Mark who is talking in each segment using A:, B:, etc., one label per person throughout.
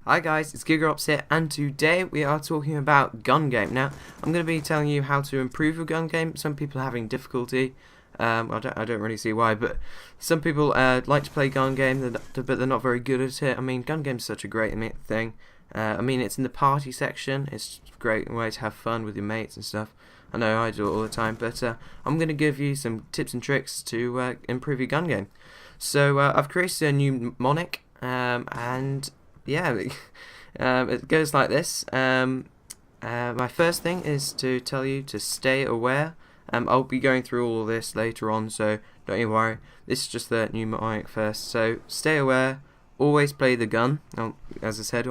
A: Hi guys, it's GigaOps here, and today we are talking about gun game. Now, I'm going to be telling you how to improve your gun game. Some people are having difficulty. I don't really see why, but some people like to play gun game, but they're not very good at it. I mean, gun game's such a great thing. I mean, it's in the party section. It's a great way to have fun with your mates and stuff. I know I do it all the time, but I'm going to give you some tips and tricks to improve your gun game. So I've created a new mnemonic, and yeah, it goes like this. My first thing is to tell you to stay aware. I'll be going through all of this later on, so don't you worry. This is just the mnemonic first. So stay aware. Always play the gun. As I said,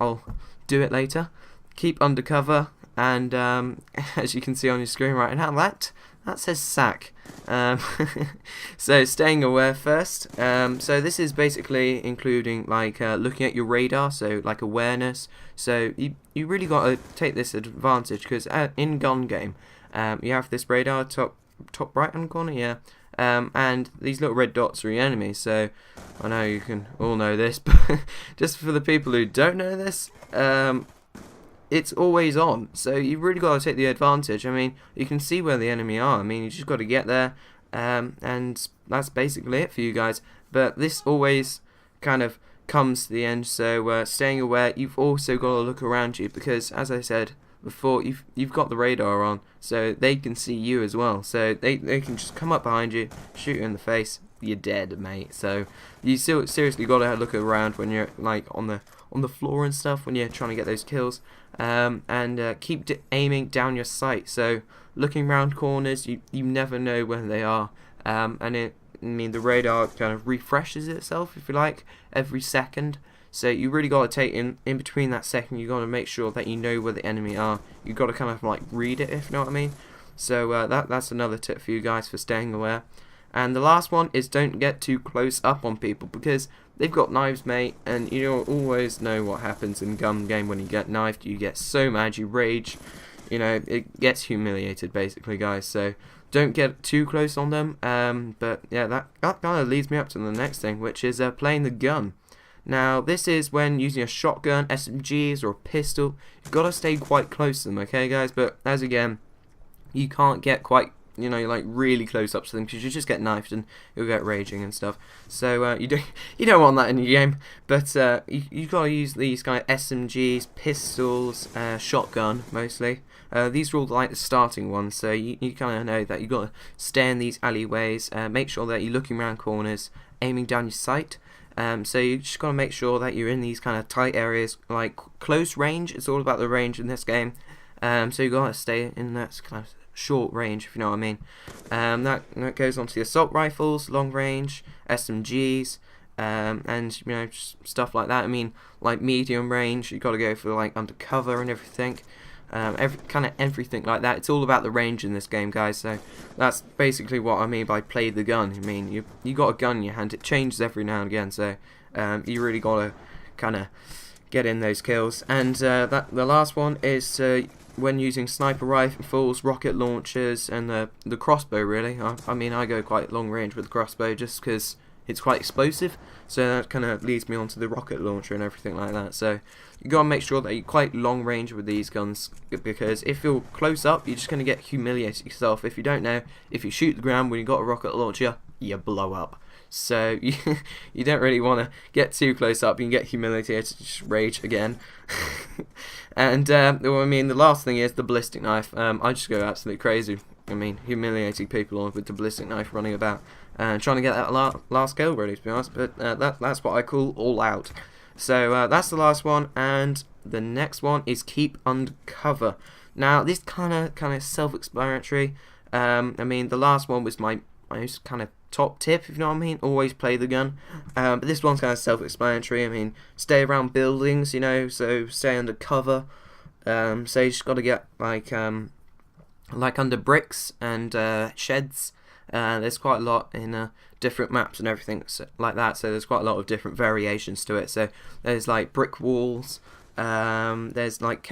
A: I'll do it later. Keep undercover, and as you can see on your screen right now, that says sack. So staying aware first. So this is basically including like looking at your radar, so like awareness. So you really got to take this advantage, because in gun game you have this radar top right hand corner, yeah. And these little red dots are your enemies. So I know you can all know this, but just for the people who don't know this, it's always on, so you really got to take the advantage. I mean, you can see where the enemy are. I mean, you just got to get there, and that's basically it for you guys. But this always kind of comes to the end, so staying aware. You've also got to look around you, because as I said before, you've got the radar on, so they can see you as well. So they can just come up behind you, shoot you in the face. You're dead, mate. So you still seriously got to look around when you're like on the floor and stuff, when you're trying to get those kills, and keep aiming down your sight. So looking around corners, you never know where they are, and I mean the radar kind of refreshes itself, if you like, every second. So you really got to take in between that second, you got to make sure that you know where the enemy are. You got to kind of like read it, if you know what I mean. So that's another tip for you guys for staying aware. And the last one is don't get too close up on people, because they've got knives, mate, and you don't always know what happens in gun game when you get knifed. You get so mad, you rage, you know, it gets humiliated basically, guys. So don't get too close on them. But yeah, that kind of leads me up to the next thing, which is playing the gun. Now, this is when using a shotgun, SMGs, or a pistol. You've got to stay quite close to them, okay, guys? But as again, you can't get quite, you know, like really close up to them, because you just get knifed and you'll get raging and stuff. So you don't want that in your game. But you gotta use these kind of SMGs, pistols, shotgun mostly. These are all like the starting ones. So you kind of know that you gotta stay in these alleyways. Make sure that you're looking around corners, aiming down your sight. So you just gotta make sure that you're in these kind of tight areas, like close range. It's all about the range in this game. So you gotta stay in that kind of short range, if you know what I mean. That goes on to the assault rifles, long range, SMGs, and you know, just stuff like that. I mean, like medium range, you got to go for like undercover and everything. Everything like that. It's all about the range in this game, guys. So that's basically what I mean by play the gun. I mean, you got a gun in your hand. It changes every now and again. So you really got to kind of get in those kills. And the last one is when using sniper rifles, rocket launchers, and the crossbow. Really, I mean, I go quite long range with the crossbow just because it's quite explosive. So that kind of leads me on to the rocket launcher and everything like that. So you gotta make sure that you're quite long range with these guns, because if you're close up, you're just gonna get humiliated yourself. If you don't know, if you shoot the ground when you got a rocket launcher, you blow up. So you don't really want to get too close up. You can get humiliated, just rage again. And well, I mean, the last thing is the ballistic knife. I just go absolutely crazy. I mean, humiliating people with the ballistic knife, running about and trying to get that last kill, really, to be honest. But that's what I call all out. So that's the last one, and the next one is keep undercover. Now, this kind of self-explanatory. I mean, the last one was my most kind of top tip, if you know what I mean. Always play the gun. But this one's kind of self-explanatory. I mean, stay around buildings, you know, so stay under cover. So you just got to get like under bricks and sheds. There's quite a lot in different maps and everything like that. So there's quite a lot of different variations to it. So there's like brick walls. There's like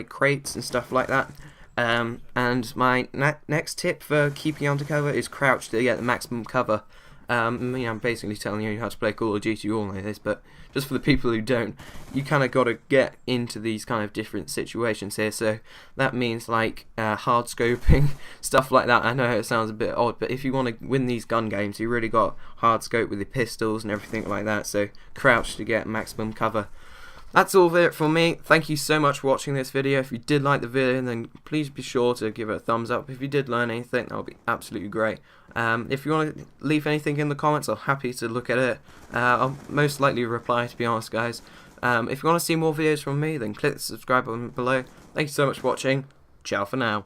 A: crates and stuff like that. And my next tip for keeping undercover is crouch to get the maximum cover. I'm basically telling you how to play Call of Duty. You all know this, but just for the people who don't, you kind of got to get into these kind of different situations here. So that means like hard scoping, stuff like that. I know it sounds a bit odd, but if you want to win these gun games, you really got hard scope with your pistols and everything like that. So crouch to get maximum cover. That's all of it from me. Thank you so much for watching this video. If you did like the video, then please be sure to give it a thumbs up. If you did learn anything, that would be absolutely great. If you want to leave anything in the comments, I'm happy to look at it. I'll most likely reply, to be honest, guys. If you want to see more videos from me, then click the subscribe button below. Thank you so much for watching. Ciao for now.